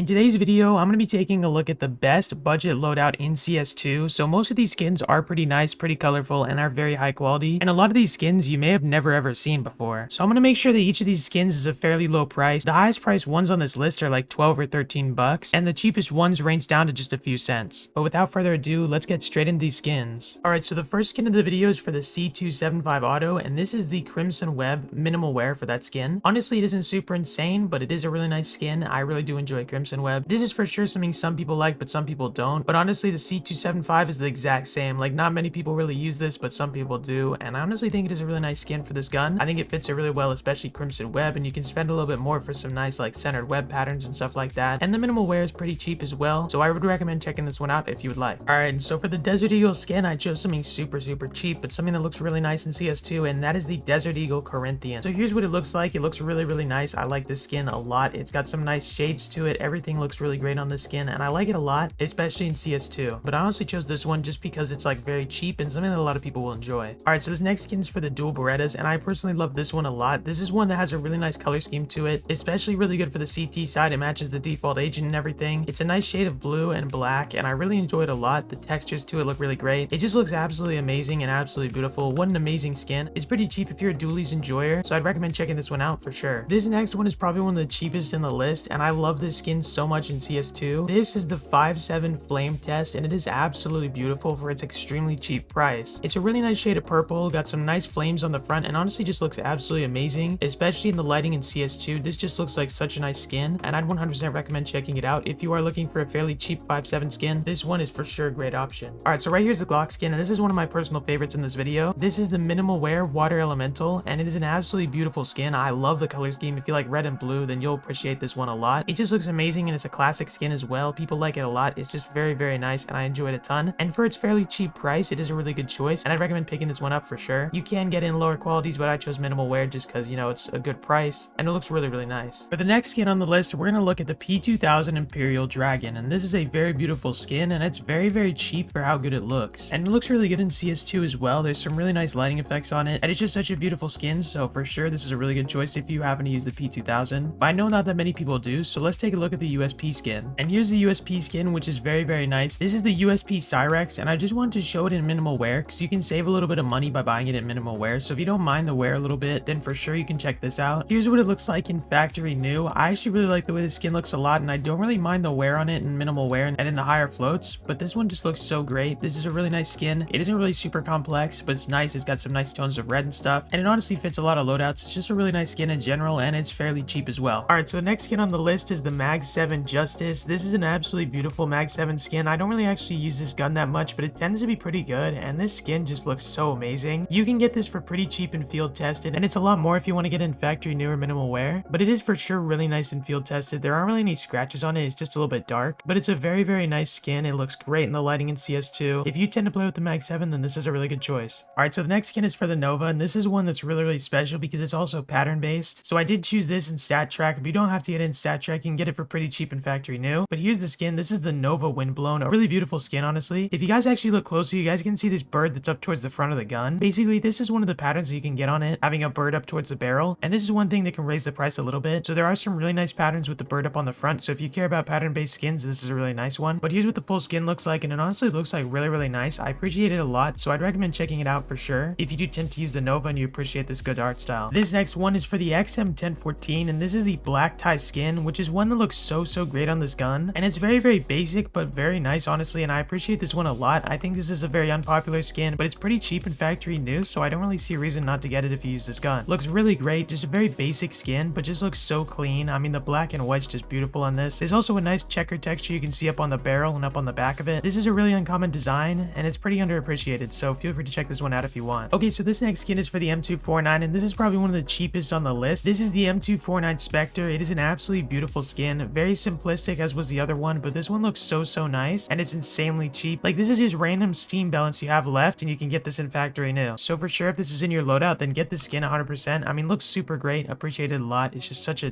In today's video, I'm going to be taking a look at the best budget loadout in CS2. So most of these skins are pretty nice, pretty colorful, and are very high quality. And a lot of these skins you may have never ever seen before. So I'm going to make sure that each of these skins is a fairly low price. The highest priced ones on this list are like 12 or 13 bucks, and the cheapest ones range down to just a few cents. But without further ado, let's get straight into these skins. Alright, so the first skin of the video is for the C275 Auto, and this is the Crimson Web minimal wear for that skin. Honestly, it isn't super insane, but it is a really nice skin. I really do enjoy Crimson Web. This is for sure something some people like, but some people don't. But honestly, the C275 is the exact same. Like, not many people really use this, but some people do. And I honestly think it is a really nice skin for this gun. I think it fits it really well, especially Crimson Web, and you can spend a little bit more for some nice, like, centered web patterns and stuff like that. And the minimal wear is pretty cheap as well, so I would recommend checking this one out if you would like. Alright, and so for the Desert Eagle skin, I chose something super cheap, but something that looks really nice in CS2, and that is the Desert Eagle Corinthian. So here's what it looks like. It looks really nice. I like this skin a lot. It's got some nice shades to it. Everything looks really great on this skin, and I like it a lot, especially in CS2. But I honestly chose this one just because it's like very cheap and something that a lot of people will enjoy. Alright, so this next skin is for the dual Berettas, and I personally love this one a lot. This is one that has a really nice color scheme to it, especially really good for the CT side. It matches the default agent and everything. It's a nice shade of blue and black, and I really enjoy it a lot. The textures to it look really great. It just looks absolutely amazing and absolutely beautiful. What an amazing skin. It's pretty cheap if you're a Dualies enjoyer, so I'd recommend checking this one out for sure. This next one is probably one of the cheapest in the list, and I love this skin so much in CS2. This is the 5.7 Flame Test, and it is absolutely beautiful for its extremely cheap price. It's a really nice shade of purple, got some nice flames on the front, and honestly just looks absolutely amazing, especially in the lighting in CS2. This just looks like such a nice skin, and I'd 100% recommend checking it out. If you are looking for a fairly cheap 5.7 skin, this one is for sure a great option. Alright, so right here's the Glock skin, and this is one of my personal favorites in this video. This is the minimal wear Water Elemental, and it is an absolutely beautiful skin. I love the color scheme. If you like red and blue, then you'll appreciate this one a lot. It just looks amazing, and it's a classic skin as well. People like it a lot. It's just very nice, and I enjoy it a ton. And for its fairly cheap price, it is a really good choice, and I'd recommend picking this one up for sure. You can get in lower qualities, but I chose minimal wear just because, you know, it's a good price, and it looks really nice. For the next skin on the list, we're gonna look at the P2000 Imperial Dragon, and this is a very beautiful skin, and it's very cheap for how good it looks. And it looks really good in CS2 as well. There's some really nice lighting effects on it, and it's just such a beautiful skin, so for sure this is a really good choice if you happen to use the P2000. But I know not that many people do, so let's take a look at the USP skin. And here's the USP skin, which is very nice. This is the USP Cyrex, and I just wanted to show it in minimal wear because you can save a little bit of money by buying it in minimal wear. So if you don't mind the wear a little bit, then for sure you can check this out. Here's what it looks like in factory new. I actually really like the way the skin looks a lot, and I don't really mind the wear on it in minimal wear and in the higher floats, but this one just looks so great. This is a really nice skin. It isn't really super complex, but it's nice. It's got some nice tones of red and stuff, and it honestly fits a lot of loadouts. It's just a really nice skin in general, and it's fairly cheap as well. Alright, so the next skin on the list is the Mag 7 Justice. This is an absolutely beautiful Mag 7 skin. I don't really actually use this gun that much, but it tends to be pretty good, and this skin just looks so amazing. You can get this for pretty cheap and field tested, and it's a lot more if you want to get in factory new or minimal wear, but it is for sure really nice and field tested. There aren't really any scratches on it. It's just a little bit dark, but it's a very nice skin. It looks great in the lighting in CS2. If you tend to play with the Mag 7, then this is a really good choice. Alright, so the next skin is for the Nova, and this is one that's really special because it's also pattern based. So I did choose this in Stat Track, but you don't have to get it in Stat Track. You can get it for pretty cheap in factory new. But here's the skin. This is the Nova Windblown, a really beautiful skin, honestly. If you guys actually look closely, you guys can see this bird that's up towards the front of the gun. Basically, this is one of the patterns that you can get on it, having a bird up towards the barrel, and this is one thing that can raise the price a little bit. So there are some really nice patterns with the bird up on the front, so if you care about pattern based skins, this is a really nice one. But here's what the full skin looks like, and it honestly looks like really nice. I appreciate it a lot, so I'd recommend checking it out for sure if you do tend to use the Nova and you appreciate this good art style. This next one is for the XM1014, and this is the black tie skin, which is one that looks so great on this gun, and it's very basic but very nice, honestly, and I appreciate this one a lot. I think this is a very unpopular skin, but it's pretty cheap in factory new, so I don't really see a reason not to get it if you use this gun. Looks really great, just a very basic skin, but just looks so clean. I mean, the black and white's just beautiful on this. There's also a nice checker texture you can see up on the barrel and up on the back of it. This is a really uncommon design, and it's pretty underappreciated, so feel free to check this one out if you want. Okay, so this next skin is for the M249, and this is probably one of the cheapest on the list. This is the M249 Spectre. It is an absolutely beautiful skin, very simplistic as was the other one, but this one looks so nice, and it's insanely cheap. Like, this is just random Steam balance you have left, and you can get this in factory new. So for sure, if this is in your loadout, then get this skin 100%. I mean, looks super great, appreciate it a lot. It's just such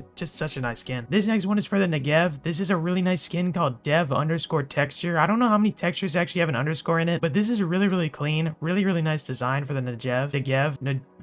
a nice skin. This next one is for the Negev. This is a really nice skin called dev_texture. I don't know how many textures actually have an underscore in it, but this is a really clean, really nice design for the Negev.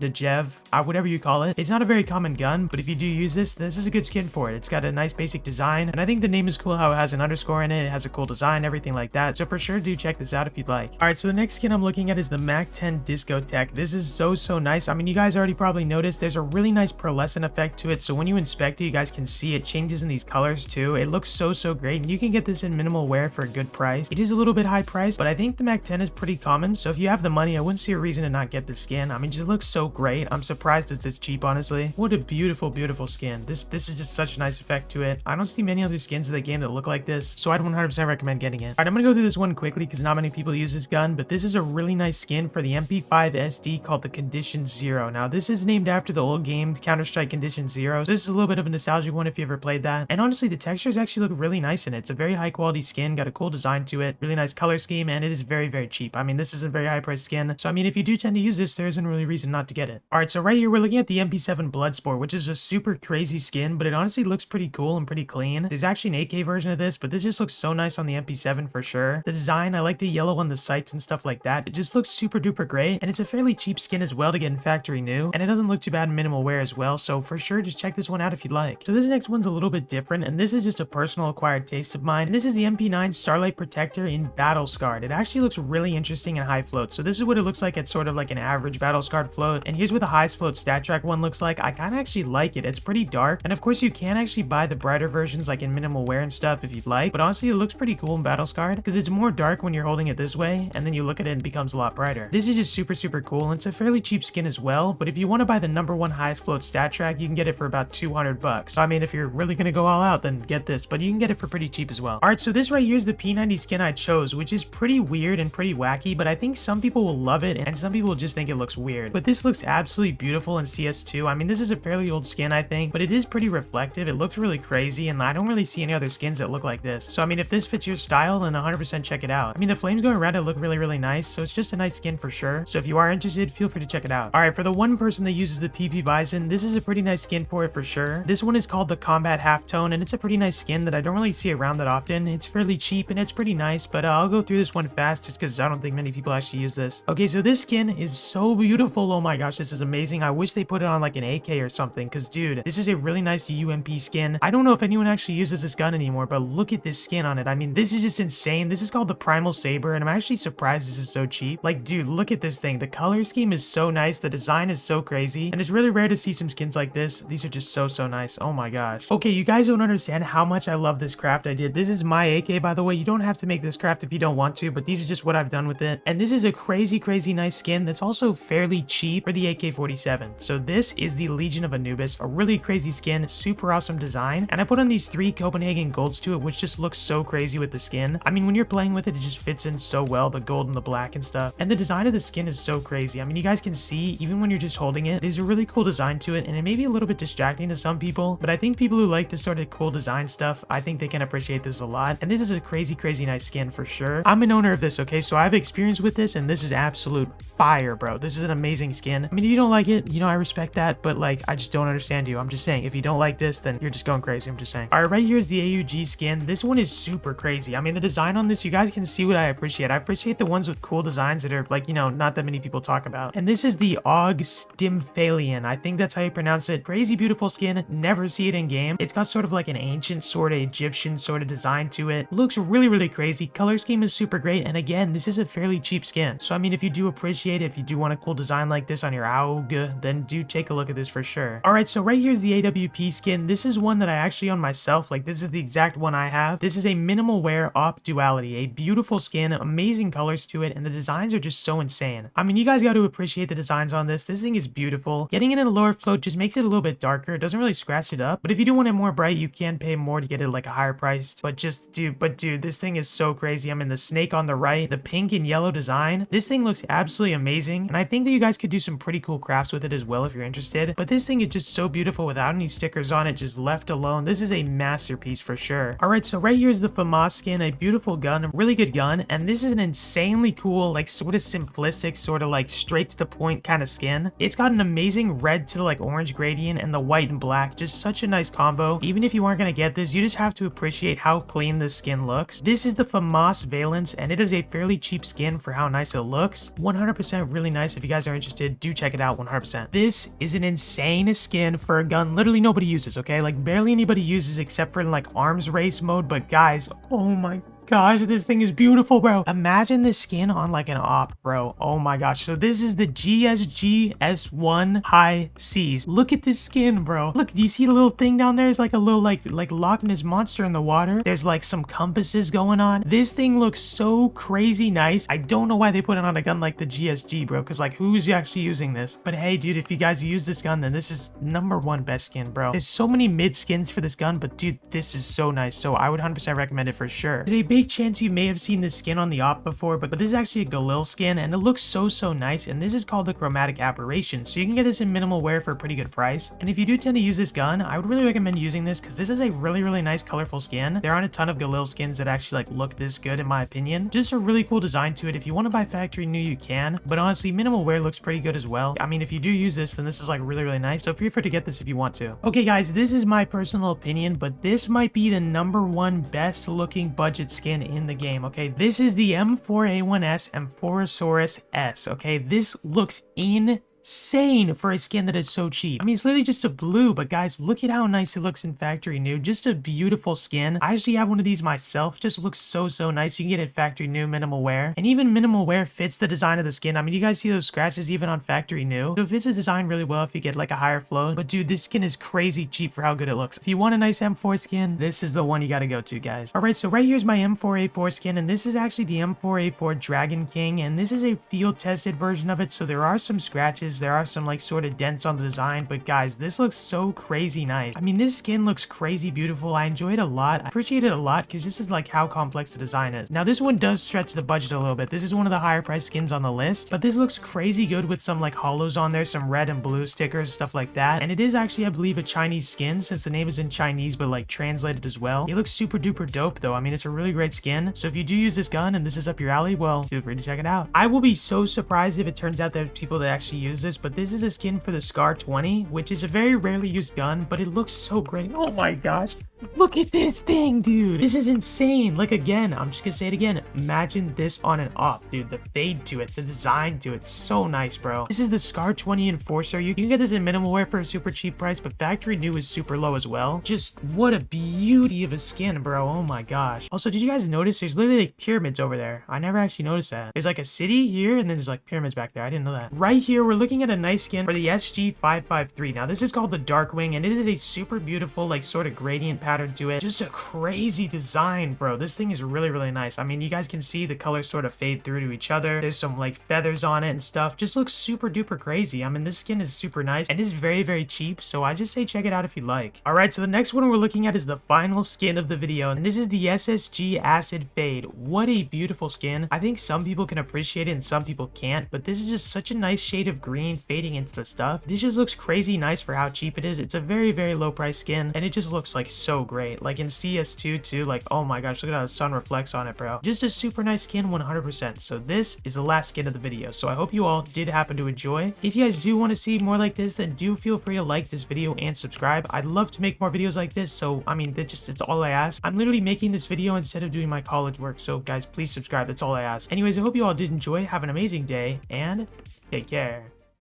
Negev, whatever you call it. It's not a very common gun, but if you do use this, this is a good skin for it. It's got a nice basic design, and I think the name is cool how it has an underscore in it. It has a cool design, everything like that. So for sure, do check this out if you'd like. All right, so the next skin I'm looking at is the Mac 10 Discotheque. This is so nice. I mean, you guys already probably noticed there's a really nice pearlescent effect to it. So when you inspect it, you guys can see it changes in these colors too. It looks so great, and you can get this in minimal wear for a good price. It is a little bit high priced, but I think the Mac 10 is pretty common. So if you have the money, I wouldn't see a reason to not get this skin. I mean, it looks so great. I'm surprised it's this cheap, honestly. What a beautiful skin. This is just such a nice effect to it. I don't see many other skins in the game that look like this, so I'd 100% recommend getting it. All right, I'm gonna go through this one quickly because not many people use this gun, but this is a really nice skin for the MP5 SD called the Condition Zero. Now, this is named after the old game Counter-Strike Condition Zero. So this is a little bit of a nostalgic one if you ever played that. And honestly, the textures actually look really nice in it. It's a very high quality skin, got a cool design to it, really nice color scheme, and it is very cheap. I mean, this is a very high priced skin. So I mean, if you do tend to use this, there isn't really reason not to get it. All right, so right here we're looking at the MP7 Bloodsport, which is a super crazy skin, but it honestly looks pretty cool and pretty clean. There's actually an AK version of this, but this just looks so nice on the MP7 for sure. The design, I like the yellow on the sights and stuff like that. It just looks super duper great, and it's a fairly cheap skin as well to get in factory new, and it doesn't look too bad in minimal wear as well. So for sure, just check this one out if you'd like. So this next one's a little bit different, and this is just a personal acquired taste of mine. And this is the MP9 Starlight Protector in Battle Scarred. It actually looks really interesting and high float. So this is what it looks like at sort of like an average Battle Scarred float, and here's what the highest float stat track one looks like. I kind of actually like it. It's pretty dark, and of course you can actually buy the brighter versions like in minimal wear and stuff if you'd like, but honestly it looks pretty cool in Battle Scarred because it's more dark when you're holding it this way, and then you look at it and it becomes a lot brighter. This is just super cool, and it's a fairly cheap skin as well, but if you want to buy the #1 highest float stat track, you can get it for about 200 bucks. So I mean, if you're really gonna go all out, then get this, but you can get it for pretty cheap as well. All right, so this right here is the P90 skin I chose, which is pretty weird and pretty wacky, but I think some people will love it and some people will just think it looks weird. But this looks absolutely beautiful in CS2. I mean, this is a fairly old skin, I think, but it is pretty reflective. It looks really crazy, and I don't really see any other skins that look like this. So I mean, if this fits your style, then 100% check it out. I mean, the flames going around it look really nice, so it's just a nice skin for sure. So if you are interested, feel free to check it out. All right, for the one person that uses the PP-Bizon, this is a pretty nice skin for it for sure. This one is called the Combat Halftone, and it's a pretty nice skin that I don't really see around that often. It's fairly cheap and it's pretty nice, but I'll go through this one fast just because I don't think many people actually use this. Okay, so this skin is so beautiful. Oh my gosh, this is amazing. I wish they put it on like an AK or something, because dude, this is a really nice UMP skin. I don't know if anyone actually uses this gun anymore, but look at this skin on it. I mean, this is just insane. This is called the Primal Saber, and I'm actually surprised this is so cheap. Like, dude, look at this thing. The color scheme is so nice. The design is so crazy, and it's really rare to see some skins like this. These are just so nice. Oh my gosh. Okay, you guys don't understand how much I love this craft I did. This is my AK, by the way. You don't have to make this craft if you don't want to, but these are just what I've done with it. And this is a crazy nice skin that's also fairly cheap for the AK-47. So this is the Legion of Anubis, a really crazy skin, super awesome design. And I put on these 3 Copenhagen golds to it, which just looks so crazy with the skin. I mean, when you're playing with it, it just fits in so well, the gold and the black and stuff. And the design of the skin is so crazy. I mean, you guys can see, even when you're just holding it, there's a really cool design to it, and it may be a little bit distracting to some people, but I think people who like this sort of cool design stuff, I think they can appreciate this a lot. And this is a crazy nice skin for sure. I'm an owner of this, okay? So I have experience with this, and this is absolute fire, bro. This is an amazing skin. I mean, if you don't like it, you know, I respect that, but like, I just don't understand you. I'm just saying, if you don't like this, then you're just going crazy. I'm just saying. All right, right here is the AUG skin. This one is super crazy. I mean, the design on this, you guys can see what I appreciate. I appreciate the ones with cool designs that are like, you know, not that many people talk about. And this is the Og Stymphalian. I think that's how you pronounce it. Crazy beautiful skin. Never see it in game. It's got sort of like an ancient sort of Egyptian sort of design to it. Looks really crazy. Color scheme is super great. And again, this is a fairly cheap skin. So I mean, if you do appreciate it, if you do want a cool design like this on your AUG, then do take a look at this for sure. All right, so right here's the AWP skin. This is one that I actually own myself. Like, this is the exact one I have. This is a minimal wear op duality, a beautiful skin, amazing colors to it, and the designs are just so insane. I mean, you guys got to appreciate the designs on this. This thing is beautiful. Getting it in a lower float just makes it a little bit darker. It doesn't really scratch it up, but if you do want it more bright, you can pay more to get it like a higher price. But dude, this thing is so crazy. I mean, the snake on the right, the pink and yellow design, this thing looks absolutely amazing, and I think that you guys could do some pretty cool crafts with it as well if you're interested. But this thing is just so beautiful without any stickers on it, just left alone. This is a masterpiece for sure. All right, so right here is the FAMAS skin, a beautiful gun, a really good gun, and this is an insanely cool, like sort of simplistic, sort of like straight to the point kind of skin. It's got an amazing red to like orange gradient and the white and black, just such a nice combo. Even if you aren't gonna get this, you just have to appreciate how clean this skin looks. This is the FAMAS Valence, and it is a fairly cheap skin for how nice it looks. 100% really nice. If you guys are interested, do check it out 100%. This is an insane skin for a gun literally nobody uses, okay? Like barely anybody uses except for in like arms race mode, but guys, oh my gosh, this thing is beautiful, bro. Imagine this skin on like an op, bro. Oh my gosh. So this is the GSG-S1 High Seas. Look at this skin, bro. Look, do you see the little thing down there? It's like a little like Loch Ness monster in the water. There's like some compasses going on. This thing looks so crazy nice. I don't know why they put it on a gun like the GSG, bro, because like who's actually using this? But hey, dude, if you guys use this gun, then this is #1 best skin, bro. There's so many mid skins for this gun, but dude, this is so nice. So I would 100% recommend it for sure. There's a big chance you may have seen this skin on the op before, but this is actually a Galil skin, and it looks so nice, and this is called the Chromatic Aberration, so you can get this in minimal wear for a pretty good price. And if you do tend to use this gun, I would really recommend using this because this is a really nice colorful skin. There aren't a ton of Galil skins that actually like look this good in my opinion. Just a really cool design to it. If you want to buy factory new, you can, but honestly minimal wear looks pretty good as well. I mean, if you do use this, then this is like really nice, so feel free to get this if you want to. Okay guys, this is my personal opinion, but this might be the #1 best looking budget skin in the game. Okay, this is the M4A1S Amphorasaurus S. Okay, this looks insane for a skin that is so cheap. I mean, it's literally just a blue, but guys, look at how nice it looks in factory new. Just a beautiful skin. I actually have one of these myself. Just looks so nice. You can get it factory new, minimal wear, and even minimal wear fits the design of the skin. I mean, you guys see those scratches even on factory new, so it fits the design really well if you get like a higher flow. But dude, this skin is crazy cheap for how good it looks. If you want a nice M4 skin, this is the one you gotta go to, guys. All right, so right here's my M4A4 skin, and this is actually the M4A4 Dragon King, and this is a field tested version of it, so there are some scratches. There are some like sort of dents on the design, but guys, this looks so crazy nice. I mean, this skin looks crazy beautiful. I enjoy it a lot. I appreciate it a lot because this is like how complex the design is. Now this one does stretch the budget a little bit. This is one of the higher price skins on the list, but this looks crazy good with some like hollows on there, some red and blue stickers, stuff like that. And it is actually, I believe, a Chinese skin since the name is in Chinese, but like translated as well. It looks super duper dope though. I mean, it's a really great skin. So if you do use this gun and this is up your alley, well, feel free to check it out. I will be so surprised if it turns out there's people that actually use this, but this is a skin for the Scar 20, which is a very rarely used gun, but it looks so great. Oh my gosh. Look at this thing, dude. This is insane. Like, again, I'm just gonna say it again. Imagine this on an op, dude. The fade to it, the design to it, so nice, bro. This is the Scar 20 Enforcer. You can get this in minimal wear for a super cheap price, but factory new is super low as well. Just what a beauty of a skin, bro. Oh my gosh. Also, did you guys notice there's literally like pyramids over there? I never actually noticed that. There's like a city here, and then there's like pyramids back there. I didn't know that. Right here, we're looking at a nice skin for the SG-553. Now, this is called the Darkwing, and it is a super beautiful, like, sort of gradient pattern to it. Just a crazy design, bro. This thing is really nice. I mean, you guys can see the colors sort of fade through to each other. There's some like feathers on it and stuff. Just looks super duper crazy. I mean, this skin is super nice and is very cheap, so I just say check it out if you like. All right, so the next one we're looking at is the final skin of the video, and this is the SSG Acid Fade. What a beautiful skin. I think some people can appreciate it and some people can't, but this is just such a nice shade of green fading into the stuff. This just looks crazy nice for how cheap it is. It's a very low price skin, and it just looks like so great. Like in CS2 too, like, oh my gosh, look at how the sun reflects on it, bro. Just a super nice skin 100%. So this is the last skin of the video, so I hope you all did happen to enjoy. If you guys do want to see more like this, then do feel free to like this video and subscribe. I'd love to make more videos like this, so I mean, it's all I ask. I'm literally making this video instead of doing my college work, so guys, please subscribe. That's all I ask. Anyways, I hope you all did enjoy. Have an amazing day, and take care.